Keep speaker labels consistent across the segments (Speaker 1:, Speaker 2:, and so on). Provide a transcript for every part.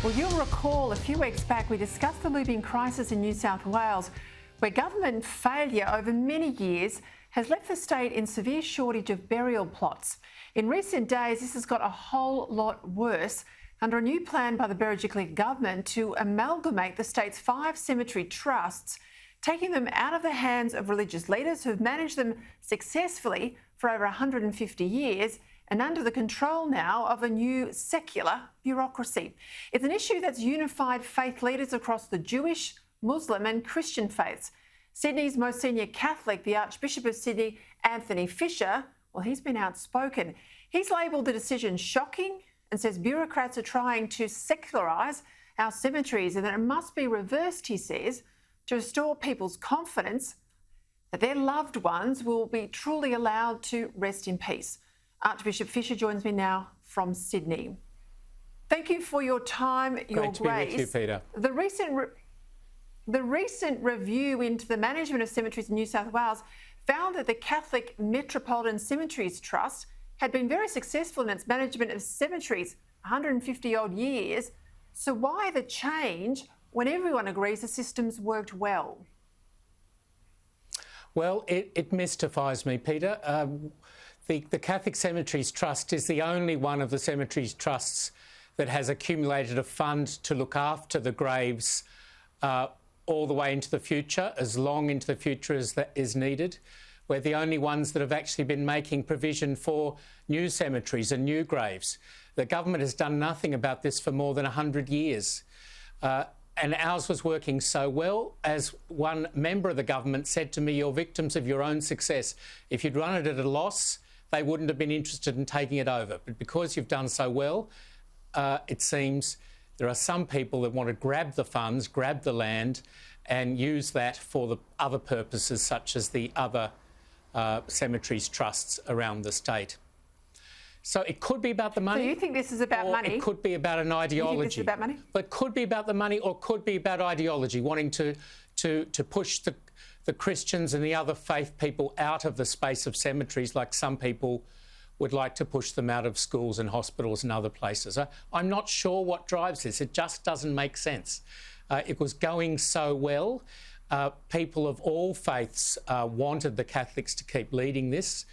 Speaker 1: Well, you'll recall a few weeks back we discussed the looming crisis in New South Wales, where government failure over many years has left the state in severe shortage of burial plots. In recent days, this has got a whole lot worse under a new plan by the Berejiklian government to amalgamate the state's 5 cemetery trusts, taking them out of the hands of religious leaders who've managed them successfully for over 150 years and under the control now of a new secular bureaucracy. It's an issue that's unified faith leaders across the Jewish, Muslim and Christian faiths. Sydney's most senior Catholic, the Archbishop of Sydney, Anthony Fisher, well, he's been outspoken. He's labelled the decision shocking and says bureaucrats are trying to secularise our cemeteries and that it must be reversed, he says, to restore people's confidence that their loved ones will be truly allowed to rest in peace. Archbishop Fisher joins me now from Sydney. Thank you for your time, your
Speaker 2: Great to
Speaker 1: grace.
Speaker 2: be with you, Peter.
Speaker 1: The recent review into the management of cemeteries in New South Wales found that the Catholic Metropolitan Cemeteries Trust had been very successful in its management of cemeteries 150-odd years. So why the change when everyone agrees the system's worked well?
Speaker 2: Well, it mystifies me, Peter. The Catholic Cemeteries Trust is the only one of the cemeteries trusts that has accumulated a fund to look after the graves all the way into the future, as long into the future as that is needed. We're the only ones that have actually been making provision for new cemeteries and new graves. The government has done nothing about this for more than 100 years. And ours was working so well, as one member of the government said to me, "You're victims of your own success. If you'd run it at a loss, they wouldn't have been interested in taking it over. But because you've done so well, it seems there are some people that want to grab the funds, grab the land and use that for the other purposes, such as the other cemeteries trusts around the state." So it could be about the money.
Speaker 1: So you think this is about money?
Speaker 2: It could be about an ideology.
Speaker 1: You think this is about money?
Speaker 2: But it could be about the money, or it could be about ideology, wanting to push the Christians and the other faith people out of the space of cemeteries, like some people would like to push them out of schools and hospitals and other places. I'm not sure what drives this. It just doesn't make sense. It was going so well. People of all faiths wanted the Catholics to keep leading this.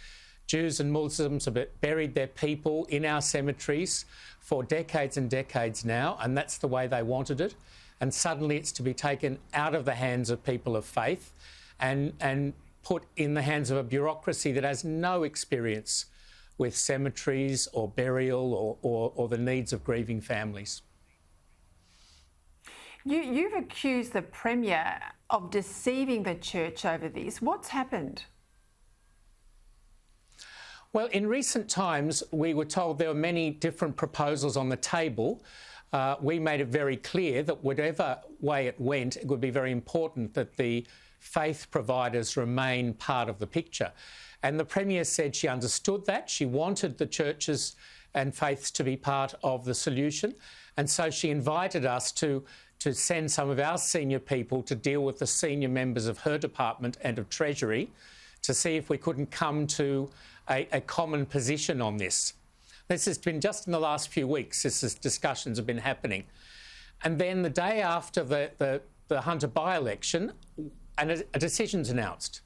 Speaker 2: Jews and Muslims have buried their people in our cemeteries for decades and decades now, and that's the way they wanted it. And suddenly it's to be taken out of the hands of people of faith and put in the hands of a bureaucracy that has no experience with cemeteries or burial or the needs of grieving families.
Speaker 1: You've accused the Premier of deceiving the Church over this. What's happened?
Speaker 2: Well, in recent times, we were told there were many different proposals on the table. We made it very clear that whatever way it went, it would be very important that the faith providers remain part of the picture. And the Premier said she understood that. She wanted the churches and faiths to be part of the solution. And so she invited us to send some of our senior people to deal with the senior members of her department and of Treasury to see if we couldn't come to a common position on this. This has been just in the last few weeks, this discussions have been happening. And then the day after the Hunter by-election, a decision's announced.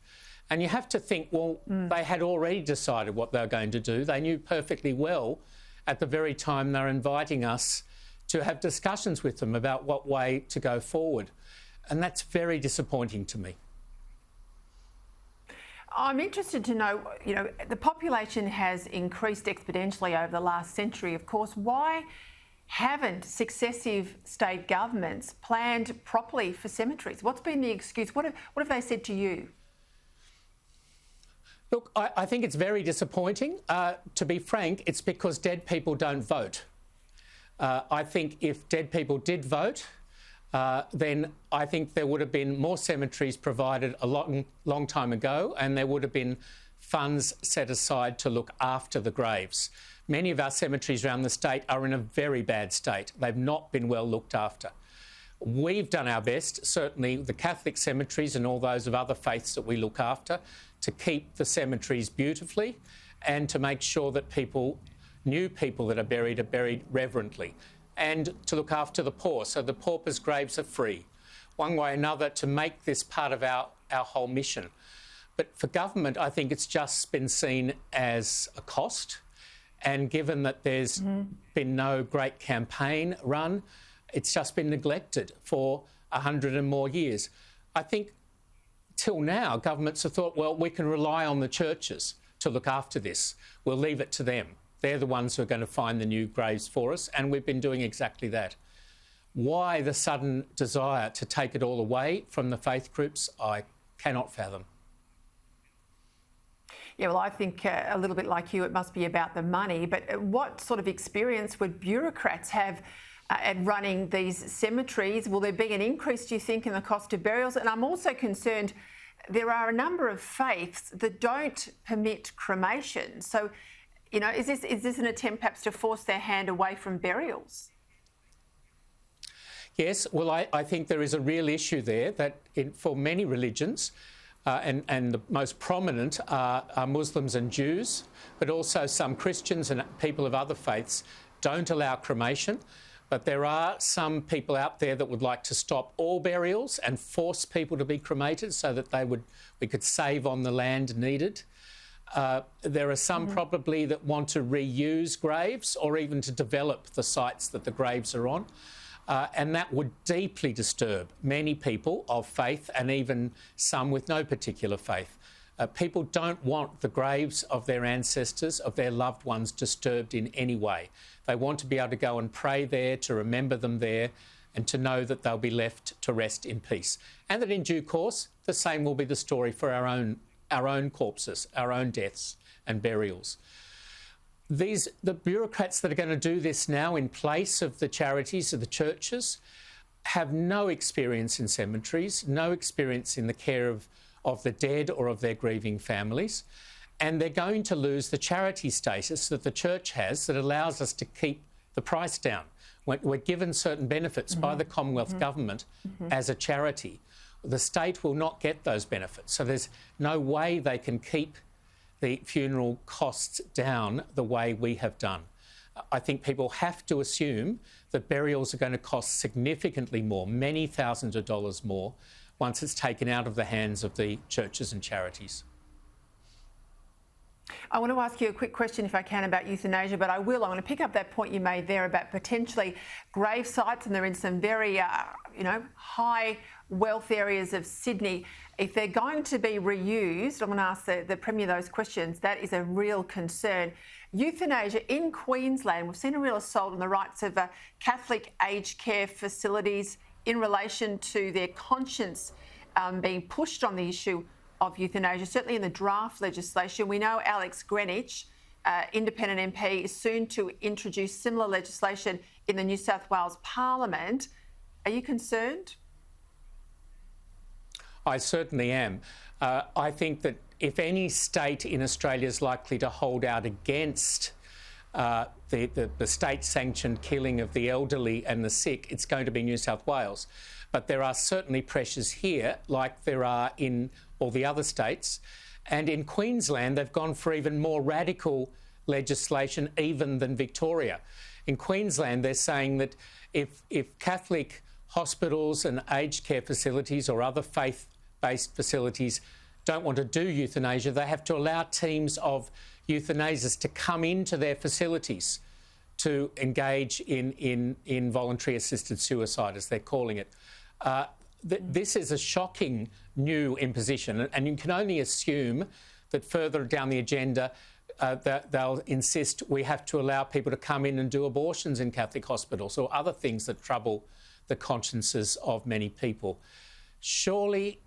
Speaker 2: And you have to think, well, they had already decided what they were going to do. They knew perfectly well at the very time they're inviting us to have discussions with them about what way to go forward. And that's very disappointing to me.
Speaker 1: I'm interested to know, the population has increased exponentially over the last century, of course. Why haven't successive state governments planned properly for cemeteries? What's been the excuse? What have they said to you?
Speaker 2: Look, I think it's very disappointing. To be frank, it's because dead people don't vote. I think if dead people did vote, then I think there would have been more cemeteries provided a long time ago, and there would have been funds set aside to look after the graves. Many of our cemeteries around the state are in a very bad state. They've not been well looked after. We've done our best, certainly the Catholic cemeteries and all those of other faiths that we look after, to keep the cemeteries beautifully and to make sure that new people that are buried reverently. and to look after the poor. So the paupers' graves are free, one way or another, to make this part of our whole mission. But for government, I think it's just been seen as a cost. And given that there's been no great campaign run, it's just been neglected for 100 and more years. I think till now, governments have thought, well, we can rely on the churches to look after this. We'll leave it to them. They're the ones who are going to find the new graves for us, and we've been doing exactly that. Why the sudden desire to take it all away from the faith groups, I cannot fathom.
Speaker 1: Yeah, well, I think a little bit like you, it must be about the money. But what sort of experience would bureaucrats have at running these cemeteries? Will there be an increase, do you think, in the cost of burials? And I'm also concerned there are a number of faiths that don't permit cremation. So, you know, is this an attempt perhaps to force their hand away from burials?
Speaker 2: Yes, well, I think there is a real issue there that for many religions, and the most prominent are Muslims and Jews, but also some Christians and people of other faiths don't allow cremation. But there are some people out there that would like to stop all burials and force people to be cremated so that we could save on the land needed. There are some probably that want to reuse graves or even to develop the sites that the graves are on. And that would deeply disturb many people of faith and even some with no particular faith. People don't want the graves of their ancestors, of their loved ones, disturbed in any way. They want to be able to go and pray there, to remember them there, and to know that they'll be left to rest in peace. And that in due course, the same will be the story for our own corpses, our own deaths and burials. The bureaucrats that are going to do this now in place of the charities, of the churches, have no experience in cemeteries, no experience in the care of the dead or of their grieving families. And they're going to lose the charity status that the church has that allows us to keep the price down. We're given certain benefits by the Commonwealth Government as a charity. The state will not get those benefits. So there's no way they can keep the funeral costs down the way we have done. I think people have to assume that burials are going to cost significantly more, many thousands of dollars more, once it's taken out of the hands of the churches and charities.
Speaker 1: I want to ask you a quick question, if I can, about euthanasia, but I want to pick up that point you made there about potentially grave sites, and they're in some very, high wealth areas of Sydney. If they're going to be reused, I'm going to ask the Premier those questions. That is a real concern. Euthanasia in Queensland, we've seen a real assault on the rights of Catholic aged care facilities in relation to their conscience being pushed on the issue of euthanasia, certainly in the draft legislation. We know Alex Greenwich, independent MP, is soon to introduce similar legislation in the New South Wales Parliament. Are you concerned?
Speaker 2: I certainly am. I think that if any state in Australia is likely to hold out against the state-sanctioned killing of the elderly and the sick, it's going to be New South Wales. But there are certainly pressures here, like there are in all the other states. And in Queensland, they've gone for even more radical legislation even than Victoria. In Queensland, they're saying that if Catholic hospitals and aged care facilities or other faith-based facilities don't want to do euthanasia, they have to allow teams of euthanasists to come into their facilities to engage in voluntary assisted suicide, as they're calling it. This is a shocking new imposition, and you can only assume that further down the agenda that they'll insist we have to allow people to come in and do abortions in Catholic hospitals or other things that trouble the consciences of many people. Surely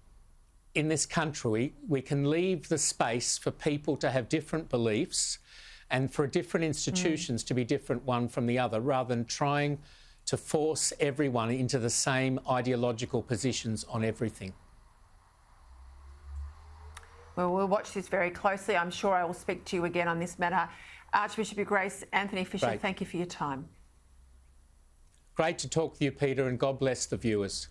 Speaker 2: in this country we can leave the space for people to have different beliefs and for different institutions to be different one from the other, rather than trying to force everyone into the same ideological positions on everything.
Speaker 1: Well, we'll watch this very closely. I'm sure I will speak to you again on this matter. Archbishop of Grace, Anthony Fisher,
Speaker 2: Great.
Speaker 1: Thank you for your time.
Speaker 2: Great to talk with you, Peter, and God bless the viewers.